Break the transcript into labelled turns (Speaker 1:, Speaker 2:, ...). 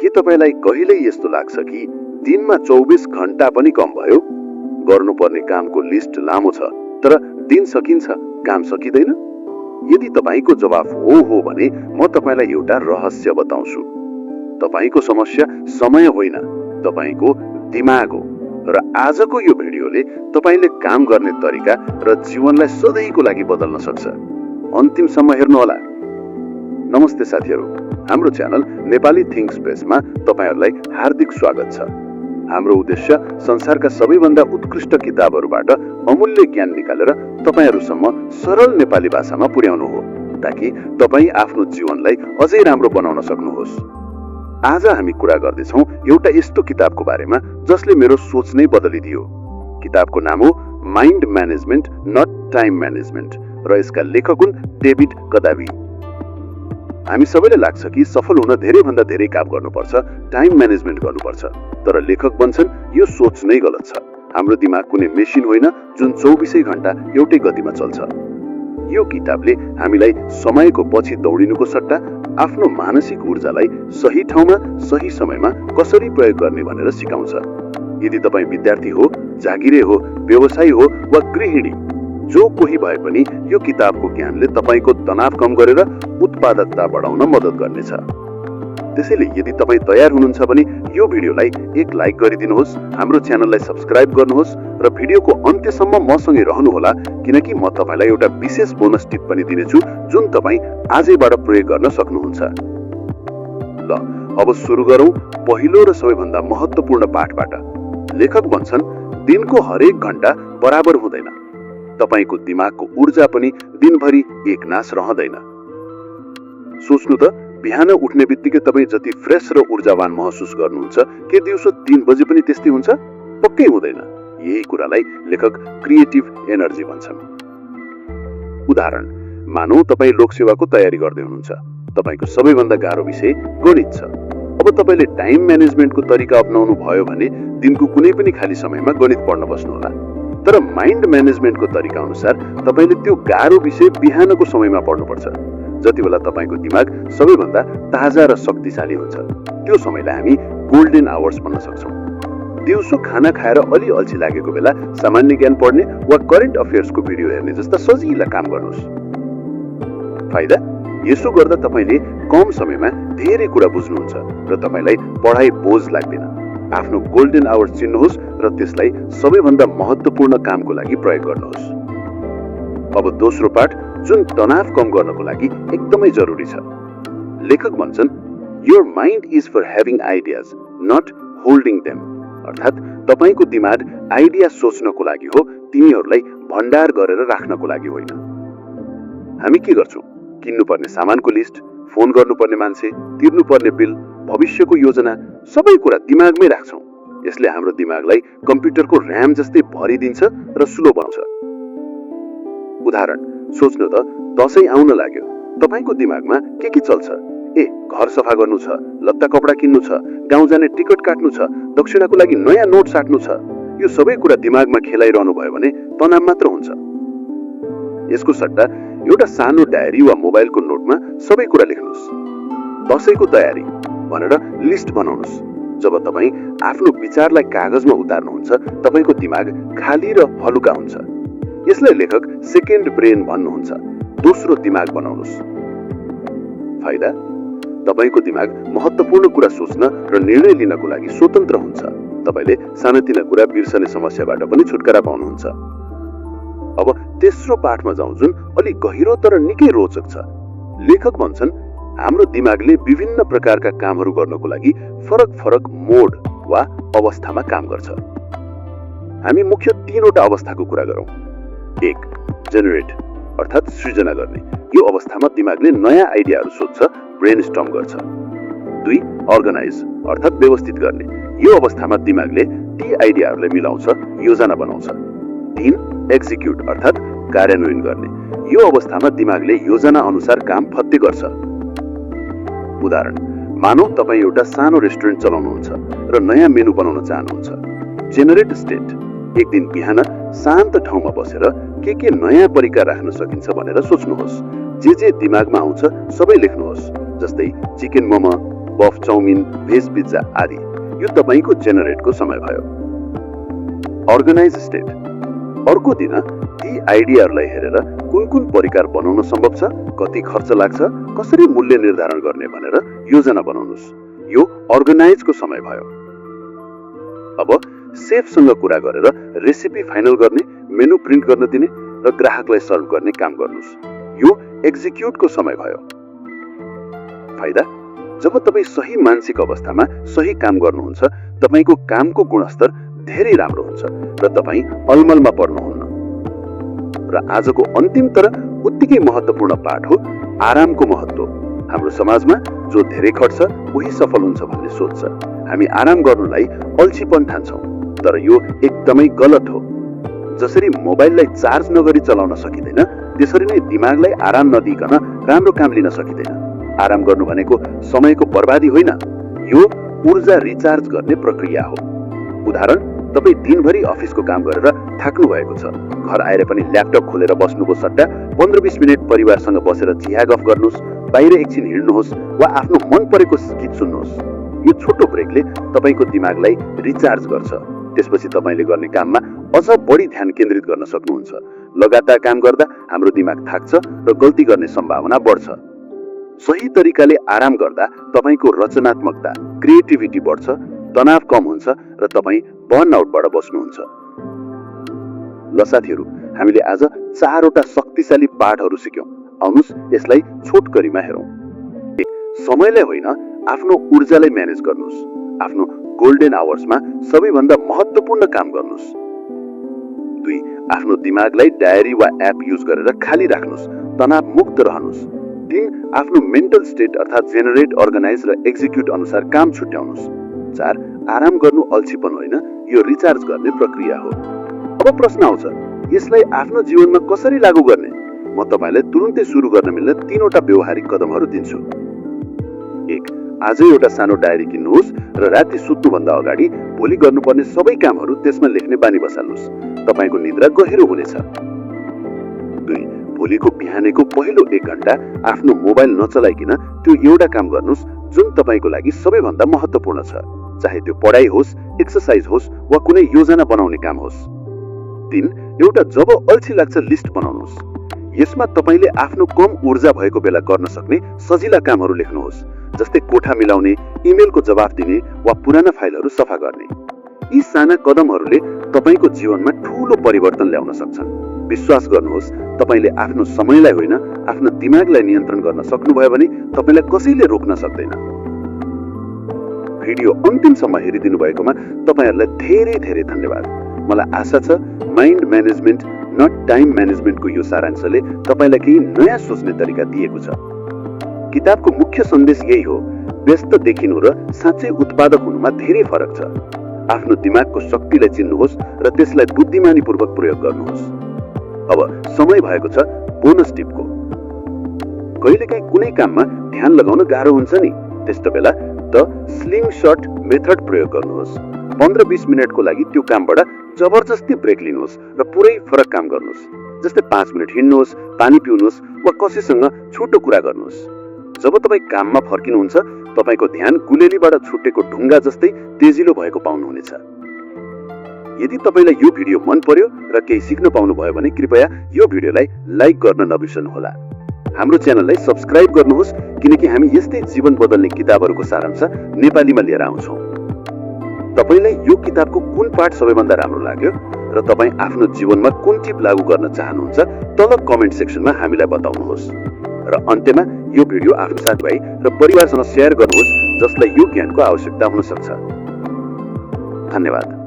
Speaker 1: के तपाईलाई कहिल्यै यस्तो लाग्छ कि दिनमा 24 घण्टा पनि कम भयो? गर्नुपर्ने कामको लिस्ट लामो छ, तर दिन सकिन्छ, काम सकिँदैन? यदि तपाईको जवाफ हो भने म तपाईलाई एउटा रहस्य बताउँछु। तपाईको समस्या समय होइन, तपाईको दिमाग हो। र आजको यो भिडियोले तपाईले काम गर्ने तरिका र जीवनलाई सधैँको लागि बदल्न सक्छ। अन्तिमसम्म हेर्नुहोला। नमस्ते साथीहरू, हाम्रो च्यानल नेपाली थिङ्क स्पेसमा तपाईहरुलाई हार्दिक स्वागत छ। हाम्रो उद्देश्य संसारका सबैभन्दा उत्कृष्ट किताबहरूबाट अमूल्य ज्ञान निकालेर तपाईहरुसम्म सरल नेपाली भाषामा पुर्याउनु हो, ताकि तपाई आफ्नो जीवनलाई अझै राम्रो बनाउन सक्नुहोस्। आज हामी कुरा गर्दैछौँ एउटा यस्तो किताबको बारेमा जसले मेरो सोच नै बदलिदियो। किताबको नाम हो mind management not time management र यसका लेखक हुन् डेभिड कदाबी। हामी सबैलाई लाग्छ कि सफल हुन धेरै भन्दा धेरै काम गर्नुपर्छ, टाइम म्यानेजमेन्ट गर्नुपर्छ, तर लेखक भन्छन् यो सोच नै गलत छ। हाम्रो दिमाग कुनै मेसिन होइन जुन 24 घण्टा एउटै गतिमा चल्छ। यो किताबले हामीलाई समयको पछि दौडिनुको सट्टा आफ्नो मानसिक ऊर्जालाई सही ठाउँमा सही समयमा कसरी प्रयोग गर्ने भनेर सिकाउँछ। यदि तपाईँ विद्यार्थी हो, जागिरे हो, व्यवसायी हो वा गृहिणी, जो कोही भए पनि यो किताबको ज्ञानले तपाईको तनाव कम गरेर उत्पादकता बढाउन मद्दत गर्नेछ। त्यसैले यदि तपाईँ तयार हुनुहुन्छ भने यो भिडियोलाई एक लाइक गरिदिनुहोस्, हाम्रो च्यानललाई सब्स्क्राइब गर्नुहोस् र भिडियोको अन्त्यसम्म मसँगै रहनुहोला, किनकि म तपाईलाई एउटा विशेष बोनस टिप पनि दिनेछु जुन तपाईँ आजैबाट प्रयोग गर्न सक्नुहुन्छ। ल, अब सुरु गरौँ पहिलो र सबैभन्दा महत्त्वपूर्ण पाठबाट। लेखक भन्छन् दिनको हरेक घण्टा बराबर हुँदैन। तपाईको दिमागको ऊर्जा पनि दिनभरि एकनास रहँदैन। सोच्नु त, बिहान उठ्ने बित्तिकै तपाईँ जति फ्रेश र ऊर्जावान महसुस गर्नुहुन्छ, के दिउँसो 3 बजे पनि त्यस्तै हुन्छ? पक्कै हुँदैन। यही कुरालाई लेखक क्रिएटिभ एनर्जी भन्छन्। उदाहरण, मानौ तपाईँ लोकसेवाको तयारी गर्दै हुनुहुन्छ। तपाईको सबैभन्दा गाह्रो विषय गणित छ। अब तपाईले टाइम म्यानेजमेन्टको तरिका अपनाउनु भयो भने दिनको कुनै पनि खाली समयमा गणित पढ्न बस्नुहोला। तर माइन्ड म्यानेजमेन्टको तरिका अनुसार तपाईले त्यो गाह्रो विषय बिहानको समयमा पढ्नुपर्छ, जति बेला तपाईको दिमाग सबैभन्दा ताजा र शक्तिशाली हुन्छ। त्यो समयलाई हामी गोल्डन आवर्स भन्न सक्छौँ। दिउँसो खाना खाएर अलि अल्छी लागेको बेला सामान्य ज्ञान पढ्ने वा करेन्ट अफेयर्सको भिडियो हेर्ने जस्ता सजिला काम गर्नुहोस्। फाइदा, यसो गर्दा तपाईले कम समयमा धेरै कुरा बुझ्नुहुन्छ र तपाईलाई पढाइ बोझ लाग्दैन। आफ्नो गोल्डन आवर्स चिन्नुहोस् र त्यसलाई सबैभन्दा महत्त्वपूर्ण कामको लागि प्रयोग गर्नुहोस्। अब दोस्रो पाठ, जुन तनाव कम गर्नको लागि एकदमै जरुरी छ। लेखक भन्छन् your mind is for having ideas not holding them. अर्थात् तपाईको दिमाग आइडिया सोच्नको लागि हो, तिनीहरूलाई भण्डार गरेर राख्नको लागि होइन। हामी के गर्छौँ? किन्नुपर्ने सामानको लिस्ट, फोन गर्नुपर्ने मान्छे, तिर्नुपर्ने बिल, भविष्यको योजना, सबै कुरा दिमागमै राख्छौँ। यसले हाम्रो दिमागलाई कम्प्युटरको र्याम जस्तै भरिदिन्छ र स्लो बनाउँछ। उदाहरण, सोच्नु त, दशैं आउन लाग्यो। तपाईको दिमागमा के चल्छ? ए, घर सफा गर्नु छ, लत्ता कपडा किन्नु छ, गाउँ जाने टिकट काट्नु छ, दक्षिणाको लागि नयाँ नोट साट्नु छ। यो सबै कुरा दिमागमा खेलाइरहनु भयो भने तनाव मात्र हुन्छ। यसको सट्टा एउटा सानो डायरी वा मोबाइलको नोटमा सबै कुरा लेख्नुहोस्। दशैंको तयारी भनेर लिस्ट बनाउनुहोस्। जब तपाईँ आफ्नो विचारलाई कागजमा उतार्नुहुन्छ, तपाईको दिमाग खाली र हलुका हुन्छ। यसलाई लेखक सेकेन्ड ब्रेन भन्नुहुन्छ। दोस्रो दिमाग बनाउनुहोस्। फाइदा, तपाईको दिमाग महत्त्वपूर्ण कुरा सोच्न र निर्णय लिनको लागि स्वतन्त्र हुन्छ। तपाईले सानोतिनो कुरा बिर्सने समस्याबाट पनि छुटकारा पाउनुहुन्छ। अब तेस्रो पाठमा जाउँ, जुन अलि गहिरो तर निकै रोचक छ। लेखक भन्छन् हाम्रो दिमागले विभिन्न प्रकारका कामहरू गर्नको लागि फरक फरक मोड वा अवस्थामा काम गर्छ। हामी मुख्य 3वटा अवस्थाको कुरा गरौँ। 1. जेनेरेट, अर्थात् सृजना गर्ने। यो अवस्थामा दिमागले नयाँ आइडियाहरू सोच्छ, ब्रेनस्टर्म गर्छ। 2. अर्गनाइज, अर्थात् व्यवस्थित गर्ने। यो अवस्थामा दिमागले ती आइडियाहरूलाई मिलाउँछ, योजना बनाउँछ। 3. एक्जिक्युट, अर्थात् कार्यान्वयन गर्ने। यो अवस्थामा दिमागले योजना अनुसार काम फत्ते गर्छ। उदाहरण, मानौ तपाईँ एउटा सानो रेस्टुरेन्ट चलाउनुहुन्छ र नयाँ मेनु बनाउन चाहनुहुन्छ। जेनेरेट स्टेट, एक दिन बिहान शान्त ठाउँमा बसेर के नयाँ परिकार राख्न सकिन्छ भनेर सोच्नुहोस्। जे दिमागमा आउँछ सबै लेख्नुहोस्, जस्तै चिकन मोमो, बफ चाउमिन, भेज पिज्जा आदि। यो तपाईको जेनरेटको समय भयो। Organise state. अर्को दिन ती आइडियाहरूलाई हेरेर कुन परिकार बनाउन सम्भव छ, कति खर्च लाग्छ, कसरी मूल्य निर्धारण गर्ने भनेर योजना बनाउनुस्। यो अर्गनाइजको समय भयो। अब सेफसँग कुरा गरेर रेसिपी फाइनल गर्ने, मेनु प्रिन्ट गर्न दिने र ग्राहकलाई सर्भ गर्ने काम गर्नुस्। यो एक्जिक्युटको समय भयो। फाइदा। जब तपाईँ सही मानसिक अवस्थामा सही काम गर्नुहुन्छ, तपाईको कामको गुणस्तर धेरै राम्रो हुन्छ र तपाईँ अलमलमा पर्नुहुन्न। र आजको अन्तिम तर उत्तिकै महत्त्वपूर्ण पाठ हो आरामको महत्त्व। हाम्रो समाजमा जो धेरै खट्छ उही सफल हुन्छ भन्ने सोच छ। हामी आराम गर्नुलाई अल्छीपन ठान्छौँ, तर यो एकदमै गलत हो। जसरी मोबाइललाई चार्ज नगरी चलाउन सकिँदैन, त्यसरी नै दिमागलाई आराम नदिइकन राम्रो काम लिन सकिँदैन। आराम गर्नु भनेको समयको बर्बादी होइन, यो ऊर्जा रिचार्ज गर्ने प्रक्रिया हो। उदाहरण, तपाईँ दिनभरि अफिसको काम गरेर थाक्नु भएको छ। घर आएर पनि ल्यापटप खोलेर बस्नुको सट्टा 15-20 मिनट परिवारसँग बसेर चिया गफ गर्नुहोस्, बाहिर एकछिन हिँड्नुहोस् वा आफ्नो मन परेको गीत सुन्नुहोस्। यो छोटो ब्रेकले तपाईको दिमागलाई रिचार्ज गर्छ। त्यसपछि तपाईले गर्ने काममा अझ बढी ध्यान केन्द्रित गर्न सक्नुहुन्छ। लगातार काम गर्दा हाम्रो दिमाग थाक्छ र गल्ती गर्ने सम्भावना बढ्छ। सही तरिकाले आराम गर्दा तपाईको रचनात्मकता, क्रिएटिभिटी बढ्छ, तनाव कम हुन्छ र तपाईँ बर्नआउटबाट बस्नुहुन्छ। ल साथीहरू, हामीले आज 4वटा शक्तिशाली पाठहरू सिक्यौं। आउनुस् यसलाई छोटकरीमा हेरौं। 1. समयलाई होइन, आफ्नो ऊर्जालाई म्यानेज गर्नुस्। आफ्नो गोल्डन आवर्समा सबैभन्दा महत्त्वपूर्ण काम गर्नुस्। 2. आफ्नो दिमागलाई डायरी वा एप युज गरेर खाली राख्नुस्, तनाव मुक्त रहनुस्। 3. आफ्नो मेन्टल स्टेट अर्थात् जेनरेट, अर्गनाइज र एक्जिक्युट अनुसार काम छुट्याउनुस्। 4. आराम गर्नु अल्छीपन होइन, यो रिचार्ज गर्ने प्रक्रिया हो। अब प्रश्न आउँछ, यसलाई आफ्नो जीवनमा कसरी लागू गर्ने? म तपाईलाई तुरुन्तै सुरु गर्न मिल्ने 3वटा व्यवहारिक कदमहरू दिन्छु। 1. आजै एउटा सानो डायरी किन्नुहोस् र राति सुत्नुभन्दा अगाडि भोलि गर्नुपर्ने सबै कामहरू त्यसमा लेख्ने बानी बसाल्नुहोस्। तपाईको निद्रा गहिरो हुनेछ। 2. भोलिको बिहानको पहिलो 1 घण्टा आफ्नो मोबाइल नचलाइकिन त्यो एउटा काम गर्नुहोस् जुन तपाईको लागि सबैभन्दा महत्त्वपूर्ण छ, चाहे त्यो पढाइ होस्, एक्सरसाइज होस् वा कुनै योजना बनाउने काम होस्। 3. एउटा जब अल्छी लाग्छ लिस्ट बनाउनुहोस्। यसमा तपाईले आफ्नो कम ऊर्जा भएको बेला गर्न सक्ने सजिला कामहरू लेख्नुहोस्, जस्तै कोठा मिलाउने, इमेलको जवाफ दिने वा पुराना फाइलहरू सफा गर्ने। यी साना कदमहरूले तपाईको जीवनमा ठूलो परिवर्तन ल्याउन सक्छन्। विश्वास गर्नुहोस्, तपाईले आफ्नो समयलाई होइन, आफ्नो दिमागलाई नियन्त्रण गर्न सक्नुभयो भने तपाईलाई कसैले रोक्न सक्दैन। भिडियो अन्तिमसम्म हेरिदिनु भएकोमा तपाईहरुलाई धेरै धेरै धन्यवाद। मलाई आशा छ माइन्ड म्यानेजमेन्ट नट टाइम म्यानेजमेन्टको यो सारांशले तपाईलाई केही नयाँ सोच्ने तरिका दिएको छ। किताबको मुख्य सन्देश यही हो, व्यस्त देखिनु र साँच्चै उत्पादक हुनुमा धेरै फरक छ। आफ्नो दिमागको शक्तिलाई चिन्नुहोस् र त्यसलाई बुद्धिमानीपूर्वक प्रयोग गर्नुहोस्। अब समय भएको छ बोनस टिपको। कहिलेकाहीँ कुनै काममा ध्यान लगाउन गाह्रो हुन्छ नि, त्यस्तो बेला द स्लिङशट मेथड प्रयोग गर्नुहोस्। 15-20 मिनटको लागि त्यो कामबाट जबरजस्ती ब्रेक लिनुहोस् र पुरै फरक काम गर्नुहोस्। जस्तै 5 मिनट हिँड्नुहोस्, पानी पिउनुहोस् वा कसैसँग छोटो कुरा गर्नुहोस्। जब तपाईँ काममा फर्किनुहुन्छ, तपाईको ध्यान गुलेलीबाट छुटेको ढुङ्गा जस्तै तेजिलो भएको पाउनुहुनेछ। यदि तपाईलाई यो भिडियो मन पर्यो र केही सिक्न पाउनुभयो भने कृपया यो भिडियोलाई लाइक गर्न नबिर्सनुहोला। हाम्रो च्यानललाई सब्स्क्राइब गर्नुहोस्, किनकि हामी यस्तै जीवन बदल्ने किताबहरूको सारांश नेपालीमा लिएर आउँछौँ। तपाईलाई यो किताबको कुन पाठ सबैभन्दा राम्रो लाग्यो र तपाईँ आफ्नो जीवनमा कुन टिप लागू गर्न चाहनुहुन्छ, तल कमेन्ट सेक्सनमा हामीलाई बताउनुहोस्। र अन्त्यमा यो भिडियो आफ्नो साथीभाइ र परिवारसँग सेयर गर्नुहोस् जसलाई यो ज्ञानको आवश्यकता हुन सक्छ। धन्यवाद।